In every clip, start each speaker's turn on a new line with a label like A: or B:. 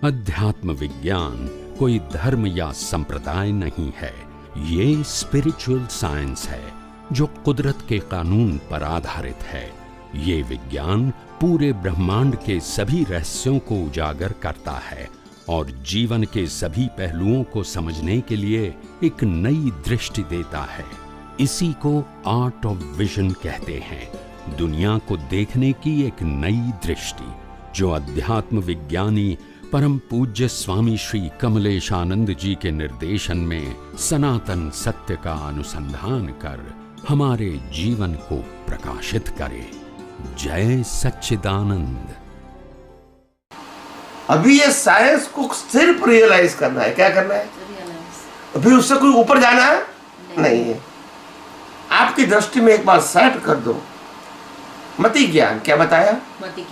A: अध्यात्म विज्ञान कोई धर्म या संप्रदाय नहीं है, ये स्पिरिचुअल साइंस है जो कुदरत के कानून पर आधारित है। ये विज्ञान पूरे ब्रह्मांड के सभी रहस्यों को उजागर करता है और जीवन के सभी पहलुओं को समझने के लिए एक नई दृष्टि देता है। इसी को आर्ट ऑफ विजन कहते हैं, दुनिया को देखने की एक नई दृष्टि, जो अध्यात्म विज्ञानी परम पूज्य स्वामी श्री कमलेशानंद जी के निर्देशन में सनातन सत्य का अनुसंधान कर हमारे जीवन को प्रकाशित करे। जय सच्चिदानंद।
B: अभी ये साइंस को सिर्फ रियलाइज करना है। क्या करना है? अभी उससे कोई ऊपर जाना है नहीं है। आपकी दृष्टि में एक बार सेट कर दो मति ज्ञान। क्या बताया?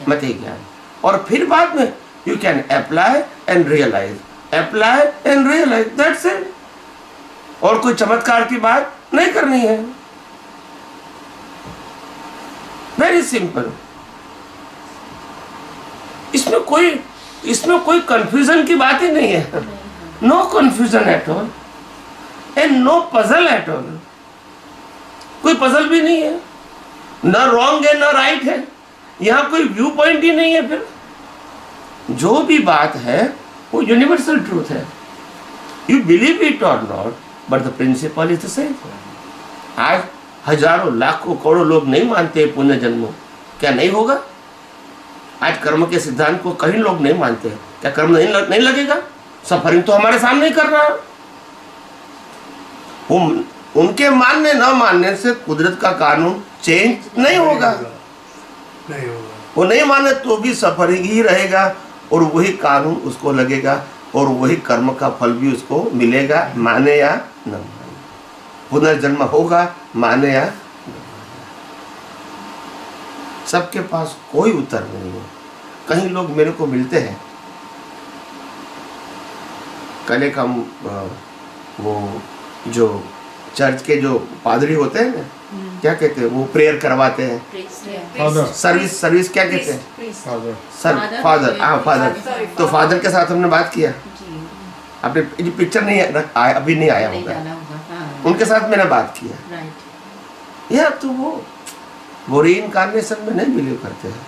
B: मति ज्ञान। और फिर बाद में you can apply and realize, apply and realize, that's it। और कोई चमत्कार की बात नहीं करनी है, वेरी सिंपल। इसमें कोई कंफ्यूजन की बात ही नहीं है। No confusion at all and no puzzle at all. कोई पजल भी नहीं है, न रॉन्ग है न राइट है, यहाँ कोई व्यू पॉइंट ही नहीं है। फिर जो भी बात है वो यूनिवर्सल ट्रूथ है। यू बिलीव इट और not, but the principle is the same. आज हजारों लाखों करोड़ों लोग नहीं मानते पुण्य जन्मों, क्या नहीं होगा? आज कर्म के सिद्धांत को कहीं लोग नहीं मानते, क्या कर्म नहीं लगेगा? सफरिंग तो हमारे सामने ही कर रहा है। उनके मानने न मानने से कुदरत का कानून चेंज नहीं होगा। वो नहीं माने तो भी सफरिंग ही रहेगा और वही कानून उसको लगेगा और वही कर्म का फल भी उसको मिलेगा, माने या न माने। पुनर्जन्म होगा, माने या न माने। सबके पास कोई उत्तर नहीं है। कहीं लोग मेरे को मिलते हैं, कल एक हम वो जो चर्च के जो पादरी होते हैं ना, क्या कहते हैं, वो प्रेयर करवाते हैं, सर्विस क्या कहते हैं, फादर। हाँ फादर। तो फादर के साथ हमने बात किया। आपने पिक्चर नहीं आया, अभी नहीं आया होगा। उनके साथ मैंने बात किया यार, तो वो रीइंकार्नेशन में नहीं बिलीव करते हैं।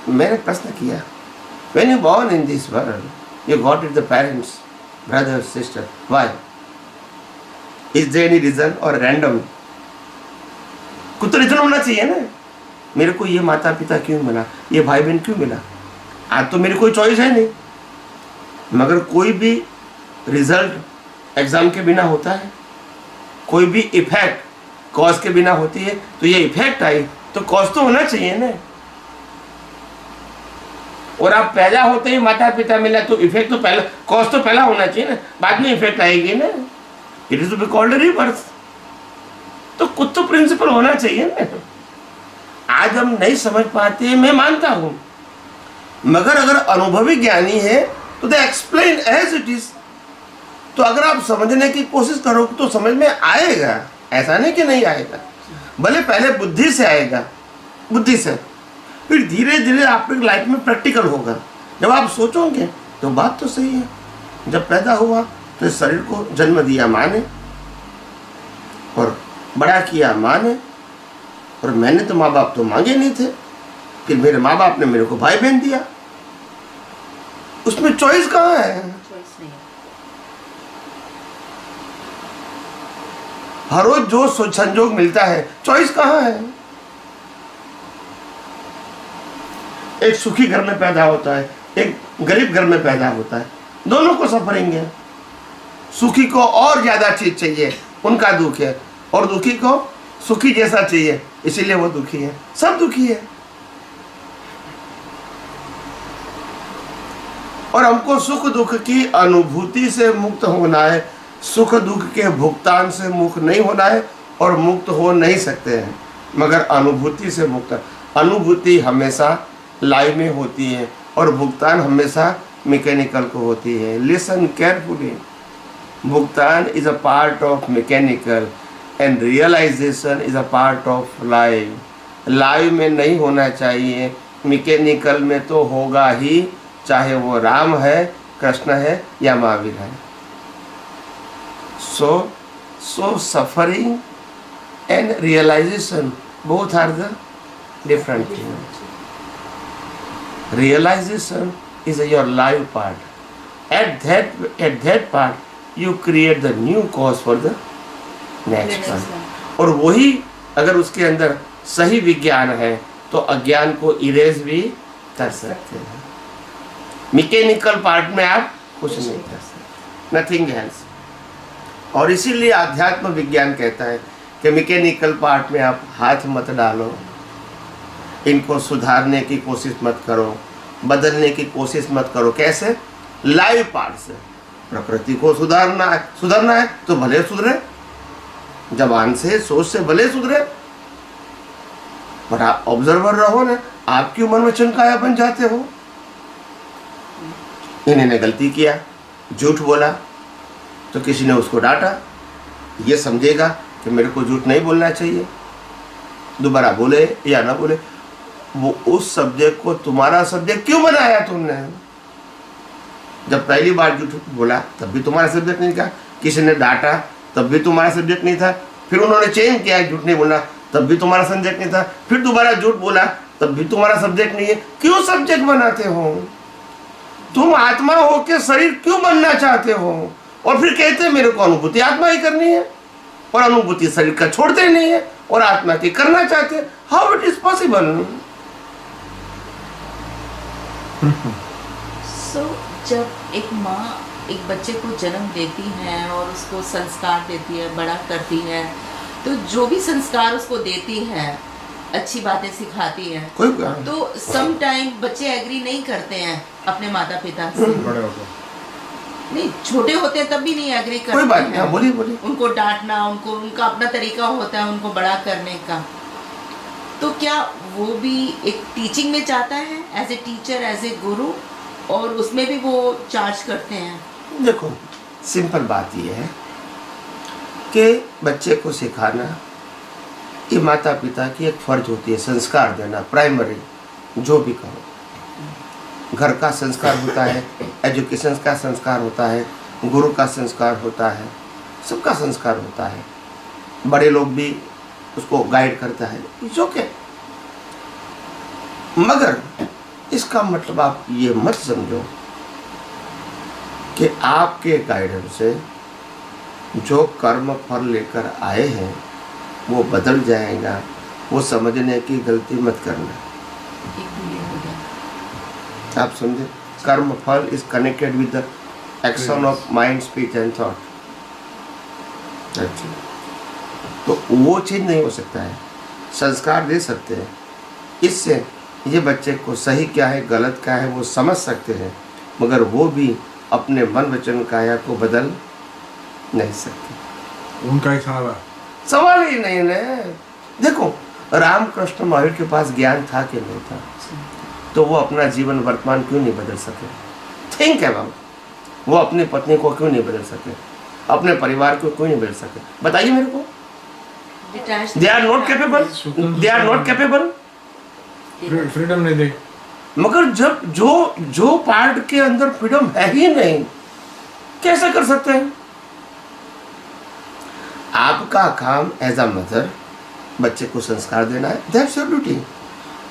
B: मैंने प्रश्न किया, when you born in this world you got it the parents, brother sister, why? Is there any reason or random? कुछ तो रीजन होना चाहिए ना। मेरे को ये माता पिता क्यों मिला, ये भाई बहन क्यों मिला? आज तो मेरी कोई चॉइस है नहीं। मगर कोई भी रिजल्ट एग्जाम के बिना होता है, कोई भी इफेक्ट कॉज के बिना होती है। तो ये इफेक्ट आई तो कॉज तो होना चाहिए ना। और आप पैदा होते ही माता पिता मिला तो इफेक्ट तो पहला, कॉज तो पहला होना चाहिए ना, बाद में इफेक्ट आएगी ना। It is to be called rebirth. तो कुछ तो प्रिंसिपल होना चाहिए ना। आज हम नहीं समझ पाते, मैं मानता हूं, मगर अगर अनुभवी ज्ञानी है तो they explain as it is. तो अगर आप समझने की कोशिश करो तो समझ में आएगा, ऐसा नहीं कि नहीं आएगा। भले पहले बुद्धि से आएगा, बुद्धि से, फिर धीरे धीरे आपकी लाइफ में प्रैक्टिकल होगा। जब आप सोचोगे तो बात तो सही है। जब पैदा हुआ तो इस शरीर को जन्म दिया माँ ने और बड़ा किया माँ ने, और मैंने तो माँ बाप तो मांगे नहीं थे, फिर मेरे माँ बाप ने मेरे को भाई बहन दिया। उसमें चॉइस कहाँ है? हर रोज जो संजोग मिलता है, चॉइस कहाँ है? एक सुखी घर में पैदा होता है, एक गरीब घर में पैदा होता है, दोनों को सफरिंग है। सुखी को और ज्यादा चीज चाहिए, उनका दुख है, और दुखी को सुखी जैसा चाहिए, इसीलिए वो दुखी है। सब दुखी है। और हमको सुख दुख की अनुभूति से मुक्त होना है, सुख दुख के भुगतान से मुक्त नहीं होना है, और मुक्त हो नहीं सकते हैं मगर अनुभूति से मुक्त। अनुभूति हमेशा लाइव में होती है और भुगतान हमेशा मैकेनिकल को होती है। लिसन केयरफुली, भुगतान is a part of mechanical and realisation is a part of live. Live में नहीं होना चाहिए, मैकेनिकल में तो होगा ही, चाहे वो राम है, कृष्ण है या महावीर है। So suffering and realization both are the different things. Realization is your life part. At that part, you create the new cause for the next one. और वही अगर उसके अंदर सही विज्ञान है तो अज्ञान को इरेज भी कर सकते हैं। मैकेनिकल पार्ट में आप कुछ नहीं कर सकते, नथिंग एल्स। और इसीलिए आध्यात्म विज्ञान कहता है कि मैकेनिकल पार्ट में आप हाथ मत डालो, इनको सुधारने की कोशिश मत करो, बदलने की कोशिश मत करो। कैसे? लाइव पार्ट से। प्रकृति को सुधारना है तो भले सुधरे, जबान से, सोच से भले सुधरे, पर आप ऑब्जर्वर रहो ना। आप क्यों मन वचन काया बन जाते हो? इन्होंने गलती किया, झूठ बोला, तो किसी ने उसको डांटा, ये समझेगा कि मेरे को झूठ नहीं बोलना चाहिए, दोबारा बोले या ना बोले। वो उस सब्जेक्ट को तुम्हारा सब्जेक्ट क्यों बनाया तुमने? जब पहली बार झूठ बोला तब भी तुम्हारा सब्जेक्ट नहीं था, किसी ने डांटा तब भी तुम्हारा सब्जेक्ट नहीं था, फिर उन्होंने चेंज किया झूठ नहीं बोलना तब भी तुम्हारा सब्जेक्ट नहीं था, फिर दोबारा झूठ बोला तब भी तुम्हारा सब्जेक्ट नहीं है। क्यों सब्जेक्ट बनाते हो? तुम आत्मा हो के शरीर क्यों बनना चाहते हो? और फिर कहते हैं मेरे को अनुभूति आत्मा ही करनी है, और अनुभूति शरीर का छोड़ते नहीं है और आत्मा की करना चाहते हैं। How it is possible?
C: जब एक माँ एक बच्चे को जन्म देती है और उसको संस्कार देती है, बड़ा करती है, तो जो भी संस्कार उसको देती है, अच्छी बातें सिखाती है, तो सम टाइम बच्चे एग्री नहीं करते हैं अपने माता पिता से। नहीं, छोटे होते हैं तब भी नहीं एग्री करते। कोई बात नहीं, बोलिए। उनको डांटना, उनका अपना तरीका होता है उनको बड़ा करने का। तो क्या वो भी एक टीचिंग में जाता है, as a teacher, as a guru, और उसमें भी वो चार्ज करते हैं?
B: देखो, सिंपल बात ये है कि बच्चे को सिखाना ये माता पिता की एक फर्ज होती है, संस्कार देना, प्राइमरी जो भी कहो। घर का संस्कार होता है, एजुकेशन का संस्कार होता है, गुरु का संस्कार होता है, सबका संस्कार होता है। बड़े लोग भी उसको गाइड करता है, इट्स ओके। मगर इसका मतलब आप ये मत समझो कि आपके गाइडेंस से जो कर्म फल लेकर आए हैं वो बदल जाएगा। वो समझने की गलती मत करना। आप समझे? कर्म फल is connected with the action of mind, speech and thought. तो वो चीज नहीं हो सकता है। संस्कार दे सकते हैं, इससे ये बच्चे को सही क्या है गलत क्या है वो समझ सकते हैं, मगर वो भी अपने मन वचन काया को बदल नहीं सकते।
D: उनका एक
B: सवाल ही नहीं है। देखो, रामकृष्ण महावीर के पास ज्ञान था कि नहीं था, तो वो अपना जीवन वर्तमान क्यों नहीं बदल सके? Think about. वो अपनी पत्नी को क्यों नहीं बदल सके? अपने परिवार को क्यों नहीं बदल सके? बताइए मेरे को। They are not capable, they are not capable.
D: Freedom नहीं दे।
B: मगर जब जो पार्ट के अंदर फ्रीडम है ही नहीं, कैसे कर सकते हैं? आपका काम एज अ मदर बच्चे को संस्कार देना है, दैट्स योर ड्यूटी।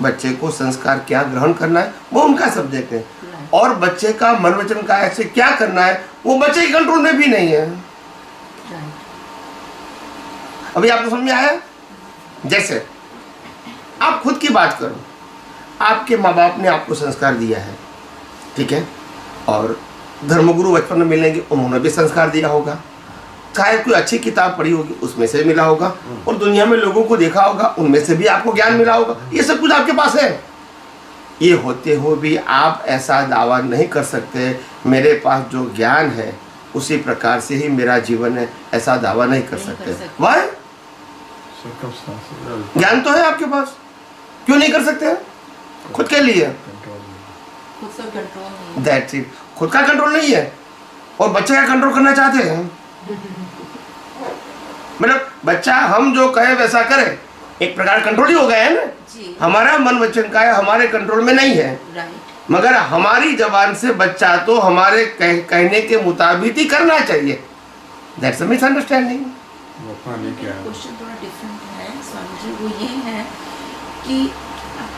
B: बच्चे को संस्कार क्या ग्रहण करना है वो उनका सब्जेक्ट है, और बच्चे का मन वचन का ऐसे क्या करना है वो बच्चे के कंट्रोल में भी नहीं है। अभी आपको समझ में आया? जैसे आप खुद की बात करो, आपके माँ बाप ने आपको संस्कार दिया है, ठीक है, और धर्मगुरु बचपन में मिलेंगे, उन्होंने भी संस्कार दिया होगा। शायद कोई अच्छी किताब पढ़ी होगी, उसमें से मिला होगा, और दुनिया में लोगों को देखा होगा, उनमें से भी आपको ज्ञान मिला होगा। ये सब कुछ आपके पास है। ये होते हुए भी आप ऐसा दावा नहीं कर सकते मेरे पास जो ज्ञान है उसी प्रकार से ही मेरा जीवन है, ऐसा दावा नहीं कर सकते। वाई? ज्ञान तो है आपके पास, क्यों नहीं कर सकते? खुद के लिए दैट्स इट। खुद का कंट्रोल नहीं है और बच्चे का कंट्रोल करना चाहते हैं। मतलब बच्चा हम जो कहे वैसा करे, एक प्रकार कंट्रोल ही हो गया है ना।
C: जी
B: हमारा मन वचन का है, हमारे कंट्रोल में नहीं है,
C: राइट।
B: मगर हमारी जबान से बच्चा तो हमारे कहने के मुताबिक ही करना चाहिए। That's a misunderstanding.
D: वो अपना लेके आया।
C: क्वेश्चन थोड़ा डिफरेंट है स्वामी जी, वो ये है कि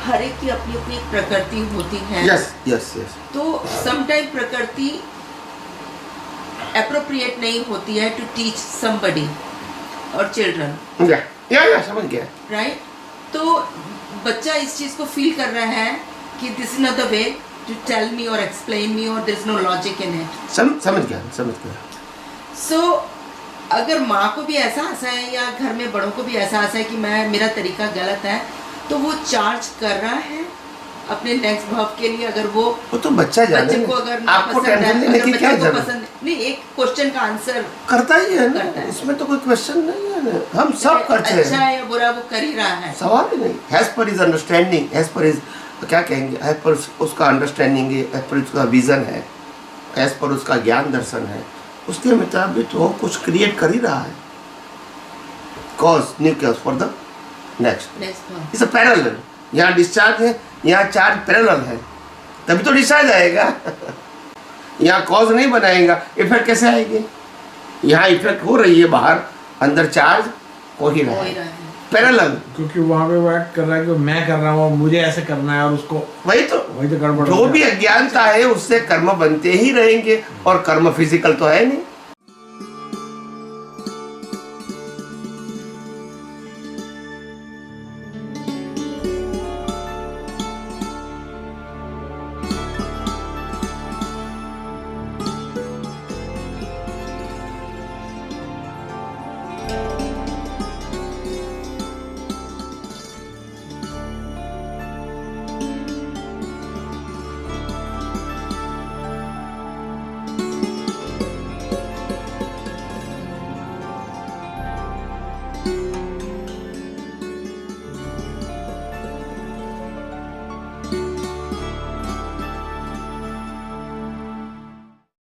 C: हर एक की अपनी अपनी एक प्रकृति होती है।
B: Yes yes yes.
C: तो समटाइम प्रकृति एप्रोप्रिएट नहीं होती है टू टीच समबडी और चिल्ड्रन,
B: या समझ गया।
C: राइट। तो बच्चा इस चीज को फील कर रहा है कि this is not the way to tell me और एक्सप्लेन मी और there is no logic in it.
B: समझ गया।
C: सो अगर माँ को भी एहसास है या घर में बड़ों को भी एहसास है कि मेरा तरीका गलत है, तो वो चार्ज कर रहा है अपने नेक्स्ट भाव के लिए। अगर वो
B: तो बच्चा जाने,
C: बच्चे को अगर
B: आपको
C: पसंद है,
B: टेंशन लेने
C: अगर
B: की क्या
C: बच्चे को
B: जरूरत?
C: पसंद नहीं, एक क्वेश्चन का आंसर
B: करता ही है ना,
C: करता है।
B: इसमें तो कोई क्वेश्चन नहीं है ना, हम सब करते
C: अच्छा
B: हैं,
C: है या बुरा वो कर ही रहा है।
B: सवाल ही नहीं। As per is understanding, as per is क्या कहेंगे, एज पर उसका अंडरस्टैंडिंग है, एज पर उसका विजन है, एज पर उसका ज्ञान दर्शन है, उसके मुताबिक तो कुछ क्रिएट कर ही रहा है। Cause new cause for the next
C: next
B: it's a parallel. यहाँ डिस्चार्ज है, यहाँ चार्ज पैरेलल है, तभी तो डिस्चार्ज आएगा। यहाँ कॉज नहीं बनाएगा, इफेक्ट कैसे आएगी? यहाँ इफेक्ट हो रही है बाहर, अंदर चार्ज हो ही रहा है, पैरेलल।
D: क्योंकि वहाँ पे वो एक्ट कर रहा है कि मैं कर रहा हूँ, मुझे ऐसे करना है, और उसको
B: वही तो
D: गड़बड़।
B: जो भी अज्ञानता है उससे कर्म बनते ही रहेंगे, और कर्म फिजिकल तो है नहीं।